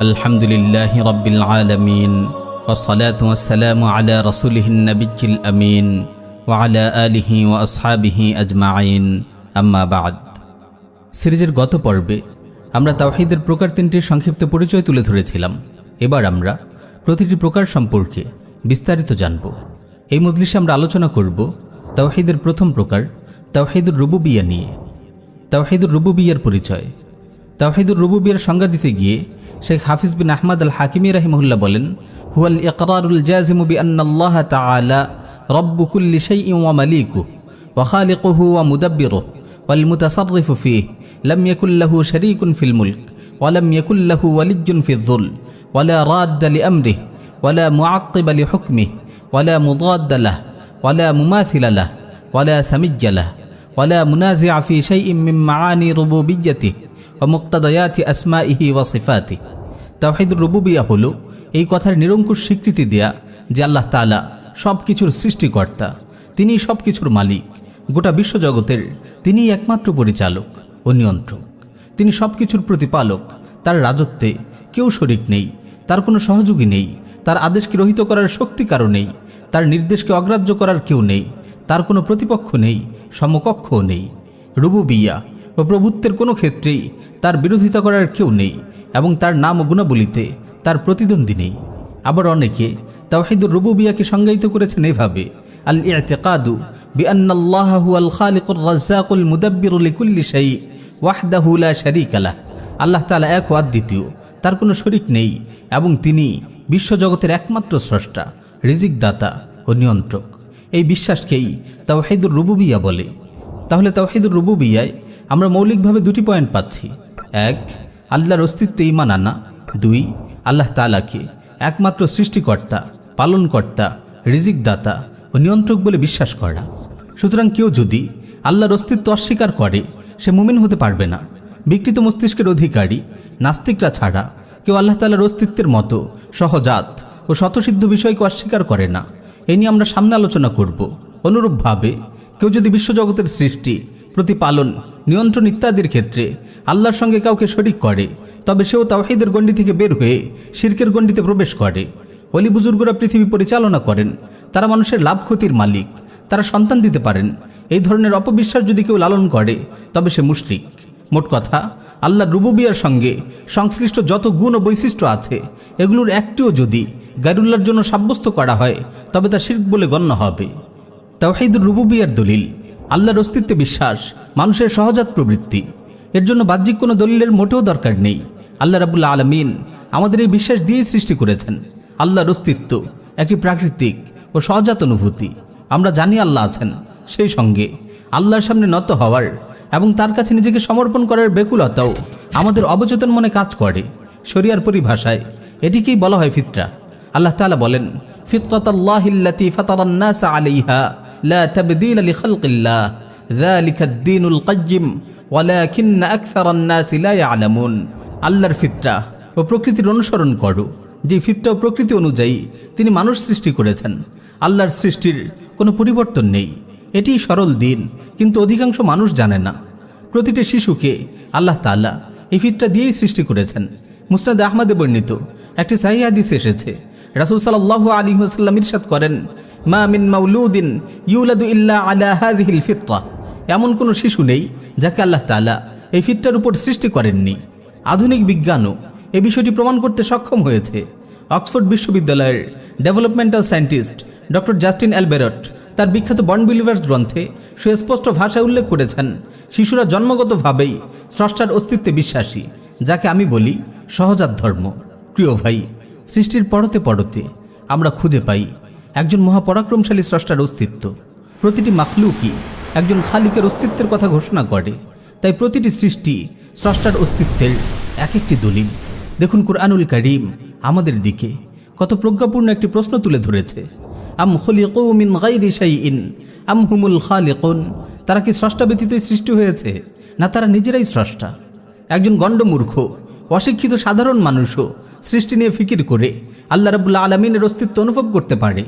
আলহামদুলিল্লাহি রাব্বিল আলামিন ওয়াসসালাতু ওয়াসসালামু আলা রাসূলিহিন নাবিয়্যিল আমিন ওয়া আলা আলিহি ওয়া আসহাবিহি আজমাইন, আম্মা বা'দ। সিরিজের গত পর্বে আমরা তাওহীদের প্রকার তিনটির সংক্ষিপ্ত পরিচয় তুলে ধরেছিলাম। এবার আমরা প্রতিটি প্রকার সম্পর্কে বিস্তারিত জানব। এই মজলিসে আমরা আলোচনা করব তাওহীদের প্রথম প্রকার তাওহীদুর রুবুবিয়্যাহ নিয়ে। তাওহীদুর রুবুবিয়্যাহর পরিচয়। তাওহীদুর রুবুবিয়্যাহর সংজ্ঞা দিতে গিয়ে শেখ হাফিজ বিন আহমদ আল হাকিমি রাহিমাহুল্লাহ বলেন, হুয়াল ইকরারুল জাযিমু বিআন্নাল্লাহ তাআলা রাব্বু কুল্লি শাইইন ওয়া মালিকুহু ওয়া খালিকুহু ওয়া মুদাব্বিরুহু ওয়াল মুতাসাররিফু ফীহি লাম ইয়াকুল লাহু শারীকুন ফিল মুলক ওয়া লাম ইয়াকুল লাহু ওয়ালিয়্যুন ফিয-যুল ওয়া লা রাদ্দা লিআমরিহি ওয়া লা মুআক্কিবা লিহুকমিহি ওয়া লা মুদাদ্দা লাহু ওয়া লা মুমাথিলা লাহু ওয়া লা সামিয়্যা লাহু ওয়া লা মুনাযিআ ফী শাইইন মিন মাআনি রুবুবিয়্যাতিহি ওয়া মুক্তাদায়াতি আসমাইহি ওয়া সিফাতিহি। তাওহীদুর রুবুবিয়্যাহ হলো এই কথার নিরঙ্কুশ স্বীকৃতি দেয়া যে আল্লাহ তাআলা সব কিছুর সৃষ্টিকর্তা, তিনি সব কিছুর মালিক, গোটা বিশ্বজগতের তিনি একমাত্র পরিচালক ও নিয়ন্ত্রক, তিনি সব কিছুর প্রতিপালক, তার রাজত্বে কেউ শরিক নেই, তার কোনো সহযোগী নেই, তার আদেশকে রহিত করার শক্তি কারো নেই, তার নির্দেশকে অগ্রাহ্য করার কেউ নেই, তার কোনো প্রতিপক্ষ নেই, সমকক্ষও নেই। রুবুবিয়্যাহ ও প্রভুত্বের কোনো ক্ষেত্রেই তার বিরোধিতা করার কেউ নেই এবং তার নাম ও গুণাবলীতে তার প্রতিদ্বন্দ্বী নেই। আবার অনেকে তাওহীদুর রুবুবিয়্যাহকে সংজ্ঞায়িত করেছেন এভাবে, আল ইতিকাদু বিআন্নাল্লাহা হুয়াল খালিকুর রাজ্জাকুল মুদাব্বিরু লিকুল্লি শাই ওয়াহদাহু লা শারীকা লাহ। আল্লাহ তাআলা এক ও অদ্বিতীয়, তার কোনো শরীক নেই এবং তিনি বিশ্বজগতের একমাত্র স্রষ্টা, রিজিক দাতা ও নিয়ন্ত্রক। এই বিশ্বাসকেই তাওহীদুর রুবুবিয়্যাহ বলে। তাহলে তাওহীদুর রুবুবিয়্যায় আমরা মৌলিকভাবে দুটি পয়েন্ট পাচ্ছি। এক, আল্লাহর অস্তিত্বে ঈমান আনা। দুই, আল্লাহ তাআলাকে একমাত্র সৃষ্টিকর্তা, পালনকর্তা, রিজিক দাতা ও নিয়ন্ত্রক বলে বিশ্বাস করা। সুতরাং কেউ যদি আল্লাহর অস্তিত্ব অস্বীকার করে সে মুমিন হতে পারবে না। বিকৃত মস্তিষ্কের অধিকারী নাস্তিকরা ছাড়া কেউ আল্লাহ তাআলার অস্তিত্বের মতো সহজাত ও স্বতঃসিদ্ধ বিষয়কে অস্বীকার করে না। এ নিয়ে আমরা সামনে আলোচনা করব। অনুরূপভাবে কেউ যদি বিশ্বজগতের সৃষ্টি, প্রতিপালন, নিয়ন্ত্রণ ইত্যাদির ক্ষেত্রে আল্লাহর সঙ্গে কাউকে শরীক করে তবে সেও তাওহীদের গণ্ডি থেকে বের হয়ে শিরকের গণ্ডিতে প্রবেশ করে। ওলি বুজুর্গরা পৃথিবী পরিচালনা করেন, তারা মানুষের লাভ ক্ষতির মালিক, তারা সন্তান দিতে পারেন। এই ধরনের অপবিশ্বাস যদি কেউ লালন করে তবে সে মুশরিক। মোট কথা, আল্লাহর রুবুবিয়্যাহর সঙ্গে সংশ্লিষ্ট যত গুণ ও বৈশিষ্ট্য আছে এগুলোর একটিও যদি গায়রুল্লাহর জন্য সাব্যস্ত করা হয় তবে তা শিরক বলে গণ্য হবে। তাওহীদুর রুবুবিয়্যাহর দলিল। আল্লাহর অস্তিত্বে বিশ্বাস মানুষের সহজাত প্রবৃত্তি, এর জন্য বাহ্যিক কোনো দলিলের মোটেও দরকার নেই। আল্লাহ রাব্বুল আলামিন আমাদের এই বিশ্বাস দিয়েই সৃষ্টি করেছেন। আল্লাহর অস্তিত্ব একটি প্রাকৃতিক ও সহজাত অনুভূতি। আমরা জানি আল্লাহ আছেন, সেই সঙ্গে আল্লাহর সামনে নত হওয়ার এবং তার কাছে নিজেকে সমর্পণ করার বেকুলতাও আমাদের অবচেতন মনে কাজ করে। শরিয়ার পরিভাষায় এটিকেই বলা হয় ফিতরা। আল্লাহ তাআলা বলেন, ফিতরাতাল্লাহিল্লাতী ফাতারান নাস আলাইহা লা তাবদীলা লিখালকিল্লাহ যালিকাদ দীনুল কাইয়্যিম ওয়ালাকিন্না আকসারান নাসি লা ইয়ালামুন। আল্লাহর ফিতরা ও প্রকৃতির অনুসরণ করো, যে ফিতরা ও প্রকৃতি অনুযায়ী তিনি মানুষ সৃষ্টি করেছেন। আল্লাহর সৃষ্টির কোনো পরিবর্তন নেই, এটিই সরল দিন, কিন্তু অধিকাংশ মানুষ জানে না। প্রতিটি শিশুকে আল্লাহ তাআলা এই ফিতরা দিয়েই সৃষ্টি করেছেন। মুসনাদ আহমদে বর্ণিত একটি সহিহ হাদিসে এসেছে, রাসূল সাল্লাল্লাহু আলাইহি ওয়াসাল্লাম ইরশাদ করেন, মা মিন মাউলুদিন ইউলাদু ইল্লা আলা হাযিহিল ফিতরা। এমন কোনো শিশু নেই যাকে আল্লাহ তাআলা এই ফিতরার উপর সৃষ্টি করেননি। আধুনিক বিজ্ঞানও এই বিষয়টি প্রমাণ করতে সক্ষম হয়েছে। অক্সফোর্ড বিশ্ববিদ্যালয়ের ডেভেলপমেন্টাল সায়েন্টিস্ট ডক্টর জাস্টিন অ্যালবেরট তার বিখ্যাত বর্ন বিলিভার্স গ্রন্থে সুস্পষ্ট ভাষায় উল্লেখ করেছেন, শিশুরা জন্মগতভাবেই স্রষ্টার অস্তিত্বে বিশ্বাসী, যাকে আমি বলি সহজাত ধর্ম। প্রিয় ভাই, সৃষ্টির পরতে পরতে আমরা খুঁজে পাই একজন মহাপরাক্রমশালী স্রষ্টার অস্তিত্ব। প্রতিটি মাখলুকই একজন খালিকের অস্তিত্বের কথা ঘোষণা করে। তাই প্রতিটি সৃষ্টি স্রষ্টার অস্তিত্বের এক একটি দলিল। দেখুন, কুরআনুল কারীম আমাদের দিকে কত প্রজ্ঞাপূর্ণ একটি প্রশ্ন তুলে ধরেছে। আম খুলিকু মিন গায়রি শাইইন আম হুমুল খালিকুন। তারা কি স্রষ্টা ব্যতীতই সৃষ্টি হয়েছে, না তারা নিজেরাই স্রষ্টা? একজন গণ্ডমূর্খ অশিক্ষিত সাধারণ মানুষও সৃষ্টি নিয়ে ফিকির করে আল্লাহ রাব্বুল আলামিনের অস্তিত্ব অনুভব করতে পারে।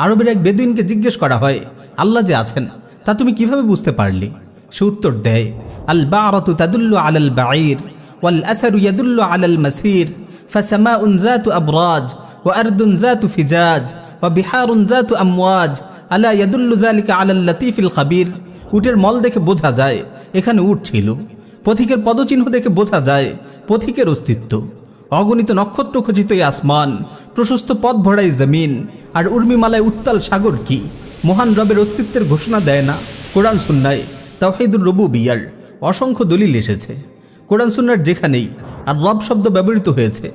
আরবের এক বেদুইনকে জিজ্ঞেস করা হয়, আল্লাহ যে আছেন তা তুমি কিভাবে বুঝতে পারলে? সে উত্তর দেয়, আল বারাতু তাদুল্লু আলাল বাঈর ওয়াল আসারু ইয়াদুল্লু আলাল মাসির ফাসামাউন যাতু আবরাজ ওয়া আরদুন যাতু ফিজাজ ওয়া বিহারুন যাতু আমওয়াজ আলা ইয়াদুল্লু যালিকা আলাল লাতীফিল খাবীর। উটের মল দেখে বোঝা যায় এখানে উট ছিল। পথিকের পদচিহ্ন দেখে বোঝা যায় পথিকের অস্তিত্ব। অগণিত নক্ষত্র খচিত এই আসমান, প্রশস্ত পথ ভরা এই জমিন, আর উর্মিমালায় উত্তাল সাগর কি মহান রবের অস্তিত্বের ঘোষণা দেয় না? কোরআন সুন্নায় তাওহীদুর রুবুবিয়্যার অসংখ্য দলিল এসেছে। কোরআন সুন্নার যেখানেই আর রব শব্দ ব্যবহৃত হয়েছে,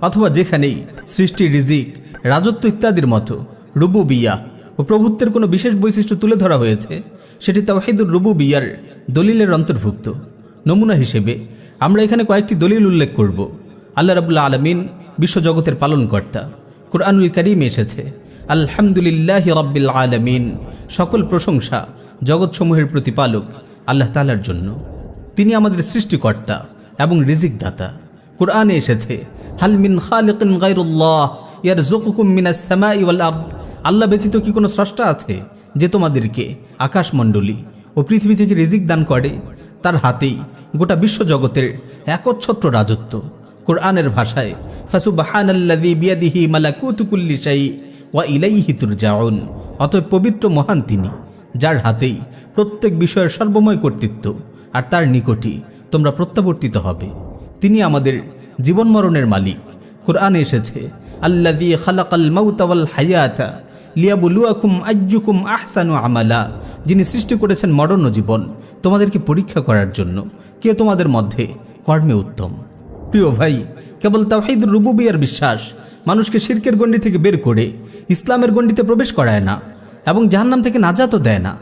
অথবা যেখানেই সৃষ্টি, রিজিক, রাজত্ব ইত্যাদির মতো রুবুবিয়্যাহ ও প্রভুত্বের কোনো বিশেষ বৈশিষ্ট্য তুলে ধরা হয়েছে, সেটি তাওহীদুর রুবুবিয়্যার দলিলের অন্তর্ভুক্ত। নমুনা হিসেবে আমরা এখানে কয়েকটি দলিল উল্লেখ করব। আল্লাহ রাব্বুল আলামিন বিশ্বজগতের পালনকর্তা। কুরআনুল কারীমে এসেছে আলহামদুলিল্লাহি রাব্বিল আলামিন, সকল প্রশংসা জগৎসমূহের প্রতিপালক আল্লাহ তাআলার জন্য। তিনি আমাদের সৃষ্টিকর্তা এবং রিজিক দাতা। কুরআনে এসেছে হাল মিন খালিকিন গায়রুল্লাহ ইয়ারযুকুকুম মিনাস সামাই ওয়াল আরদ, আল্লাহ ব্যতীত কি কোনো স্রষ্টা আছে যে তোমাদেরকে আকাশমণ্ডলী ও পৃথিবী থেকে রিজিক দান করে? তার হাতেই গোটা বিশ্বজগতের একচ্ছত্র রাজত্ব। কোরআনের ভাষায় ফাসুবহানাল্লাযী বিয়াদিহি মালাকুতু কুল্লি শাই ওয়া ইলাইহি তুরজাউন, অতএব পবিত্র মহান তিনি যার হাতেই প্রত্যেক বিষয়ের সর্বময় কর্তৃত্ব, আর তার নিকটই তোমরা প্রত্যাবর্তিত হবে। তিনি আমাদের জীবন মরণের মালিক। কোরআনে এসেছে আল্লাযী খালাকাল মাউতা ওয়াল হায়াতা লিয়াবলুয়াকুম আইয়ুকুম আহসানু আমালা, যিনি সৃষ্টি করেছেন মরণ ও জীবন তোমাদেরকে পরীক্ষা করার জন্য কে তোমাদের মধ্যে কর্মে উত্তম। প্রিয় ভাই, কেবল তাওহীদুর রুবুবিয়্যার বিশ্বাস মানুষকে শিরকের গণ্ডি থেকে বের করে ইসলামের গণ্ডিতে প্রবেশ করায় না এবং জাহান্নাম থেকে নাজাতও দেয় না।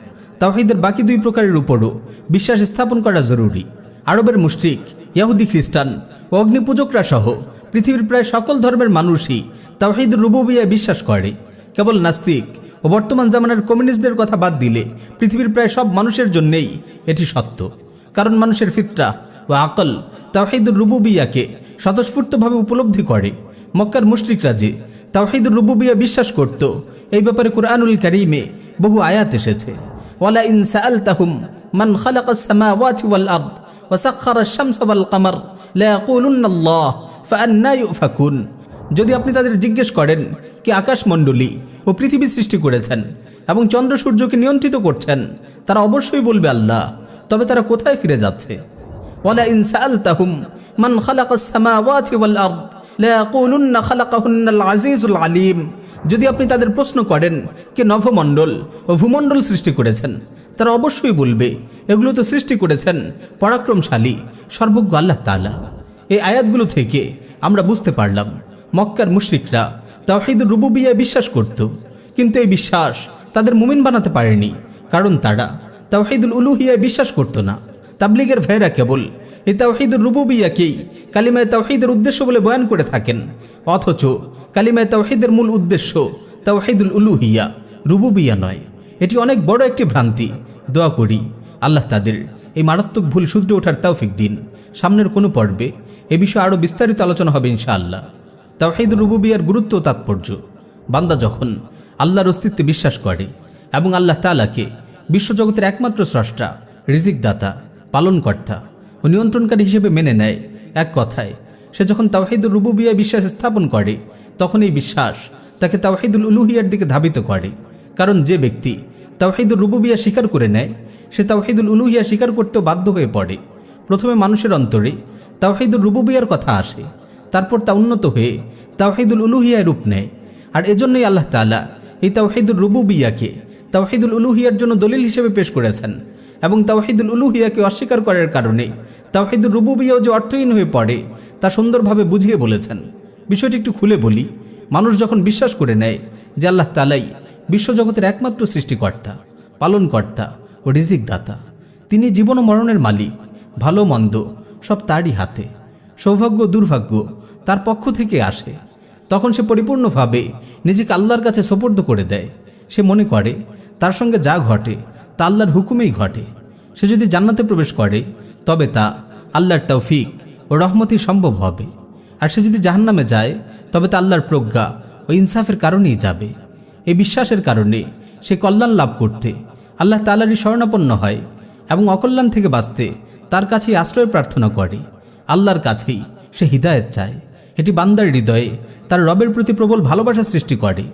তাওহীদের বাকি দুই প্রকারের উপরও বিশ্বাস স্থাপন করা জরুরি। আরবের মুশরিক, ইহুদি, খ্রিস্টান ও অগ্নিপূজকরা সহ পৃথিবীর প্রায় সকল ধর্মের মানুষই তাওহীদুর রুবুবিয়্যায় বিশ্বাস করে। কেবল নাস্তিক ও বর্তমান জামানার কমিউনিস্টদের কথা বাদ দিলে পৃথিবীর প্রায় সব মানুষের জন্যেই এটি সত্য। কারণ মানুষের ফিতরা ও আকল তাওহীদুর রুবুবিয়্যাকে স্বতঃস্ফূর্তভাবে উপলব্ধি করে। মক্কার মুশরিকরা যে তাওহীদুর রুবুবিয়্যা বিশ্বাস করত, এই ব্যাপারে কুরআনুল কারীমে বহু আয়াত এসেছে। ওয়ালা ইন সাআলতাহুম মান খালাকাস সামাওয়াতি ওয়াল আরদ ওয়া সাখখারাশ শামসা ওয়াল কমার লা ইয়াকুলুন্নাল্লাহ ফাআন্না ইউফাকুন, যদি আপনি তাদের জিজ্ঞেস করেন কি আকাশমণ্ডলী ও পৃথিবী সৃষ্টি করেছেন এবং চন্দ্র সূর্যকে নিয়ন্ত্রিত করছেন, তারা অবশ্যই বলবে আল্লাহ, তবে তারা কোথায় ফিরে যাচ্ছে? ওয়ালা ইন সাআলতাহুম মান খালাকাস সামাওয়াতি ওয়াল আরদ লা ইয়াকুলুন্না খালাকাহুন্নাল আজিজুল আলিম, যদি আপনি তাদের প্রশ্ন করেন কে নভমণ্ডল ও ভূমণ্ডল সৃষ্টি করেছেন, তারা অবশ্যই বলবে এগুলো তো সৃষ্টি করেছেন পরাক্রমশালী সর্বজ্ঞ আল্লাহ তাআলা। এই আয়াতগুলো থেকে আমরা বুঝতে পারলাম মক্কার মুশরিকরা তাওহীদুর রুবুবিয়্যায় বিশ্বাস করত, কিন্তু এই বিশ্বাস তাদের মুমিন বানাতে পারেনি, কারণ তারা তাওহীদুল উলুহিয়ায় বিশ্বাস করত না। তাবলীগের ভাইরা কেবল এই তাওহীদুর রুবুবিয়্যাকেই কালিমায়ে তাওহীদের উদ্দেশ্য বলে বয়ান করে থাকেন, অথচ কালিমায়ে তাওহীদের মূল উদ্দেশ্য তাওহীদুল উলুহিয়া, রুবুবিয়্যা নয়। এটি অনেক বড় একটি ভ্রান্তি। দোয়া করি আল্লাহ তাদের এই মারাত্মক ভুল শুধরে ওঠার তৌফিক দিন। সামনের কোনো পর্বে এ বিষয়ে আরও বিস্তারিত আলোচনা হবে ইনশাআল্লাহ। তাওহীদুর রুবুবিয়্যার গুরুত্ব ও তাৎপর্য। বান্দা যখন আল্লাহর অস্তিত্বে বিশ্বাস করে এবং আল্লাহ তাআলাকে বিশ্বজগতের একমাত্র স্রষ্টা, রিজিক দাতা, পালনকর্তা ও নিয়ন্ত্রণকারী হিসেবে মেনে নেয়, এক কথায় সে যখন তাওহীদুর রুবুবিয়্যায় বিশ্বাস স্থাপন করে, তখন এই বিশ্বাস তাকে তাওহীদুল উলুহিয়ার দিকে ধাবিত করে। কারণ যে ব্যক্তি তাওহীদুর রুবুবিয়্যা স্বীকার করে নেয়, সে তাওহীদুল উলুহিয়া স্বীকার করতেও বাধ্য হয়ে পড়ে। প্রথমে মানুষের অন্তরে তাওহীদুর রুবুবিয়্যার কথা আসে, তারপর তা উন্নত হয়ে তাওহীদুল উলুহিয়ায় রূপ নেয়। আর এজন্যই আল্লাহ তাআলা এই তাওহীদুর রুবুবিয়্যাকে তাওহীদুল উলুহিয়ার জন্য দলিল হিসেবে পেশ করেছেন, এবং তাওহীদুল উলুহিয়াকে অস্বীকার করার কারণে তাওহীদুর রুবুবিয়্যাও যে অর্থহীন হয়ে পড়ে তা সুন্দরভাবে বুঝিয়ে বলেছেন। বিষয়টি একটু খুলে বলি। মানুষ যখন বিশ্বাস করে নেয় যে আল্লাহ তাআলাই বিশ্বজগতের একমাত্র সৃষ্টিকর্তা, পালনকর্তা ও রিজিক দাতা, তিনি জীবন ও মরণের মালিক, ভালো মন্দ সব তারই হাতে, সৌভাগ্য দুর্ভাগ্য তার পক্ষ থেকে আসে, তখন সে পরিপূর্ণভাবে নিজেকে আল্লাহর কাছে সোপর্দ করে দেয়। সে মনে করে তার সঙ্গে যা ঘটে তা আল্লাহর হুকুমেই ঘটে। সে যদি জান্নাতে প্রবেশ করে তবে তা আল্লাহর তৌফিক ও রহমতই সম্ভব হবে, আর সে যদি জাহান্নামে যায় তবে তা আল্লাহর প্রজ্ঞা ও ইনসাফের কারণেই যাবে। এই বিশ্বাসের কারণে সে কল্যাণ লাভ করতে আল্লাহ তাআলারই শরণাপন্ন হয় এবং অকল্যাণ থেকে বাঁচতে তার কাছেই আশ্রয় প্রার্থনা করে। আল্লাহর কাছেই সে হিদায়াত চায়। এটি বান্দার হৃদয়ে তার রবের প্রতি প্রবল ভালোবাসা সৃষ্টি করে।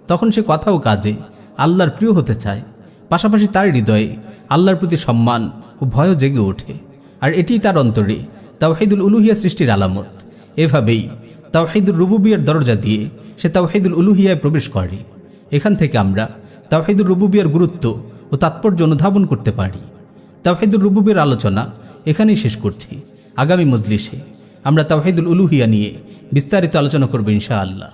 তখন সে কথা ও কাজে আল্লাহর প্রিয় হতে চায়। পাশাপাশি তার হৃদয়ে আল্লাহর প্রতি সম্মান ও ভয়ও জেগে ওঠে। আর এটিই তার অন্তরে তাওহীদুল উলুহিয়া সৃষ্টির আলামত। এভাবেই তাওহীদুর রুবুবিয়ার দরজা দিয়ে সে তাওহীদুল উলুহিয়ায় প্রবেশ করে। এখান থেকে আমরা তাওহীদুর রুবুবিয়ার গুরুত্ব ও তাৎপর্য অনুধাবন করতে পারি। তাওহীদুর রুবুবিয়ার আলোচনা এখানেই শেষ করছি। আগামী মজলিসে আমরা তাওহীদুল উলুহিয়া নিয়ে বিস্তারিত আলোচনা করব ইনশাআল্লাহ।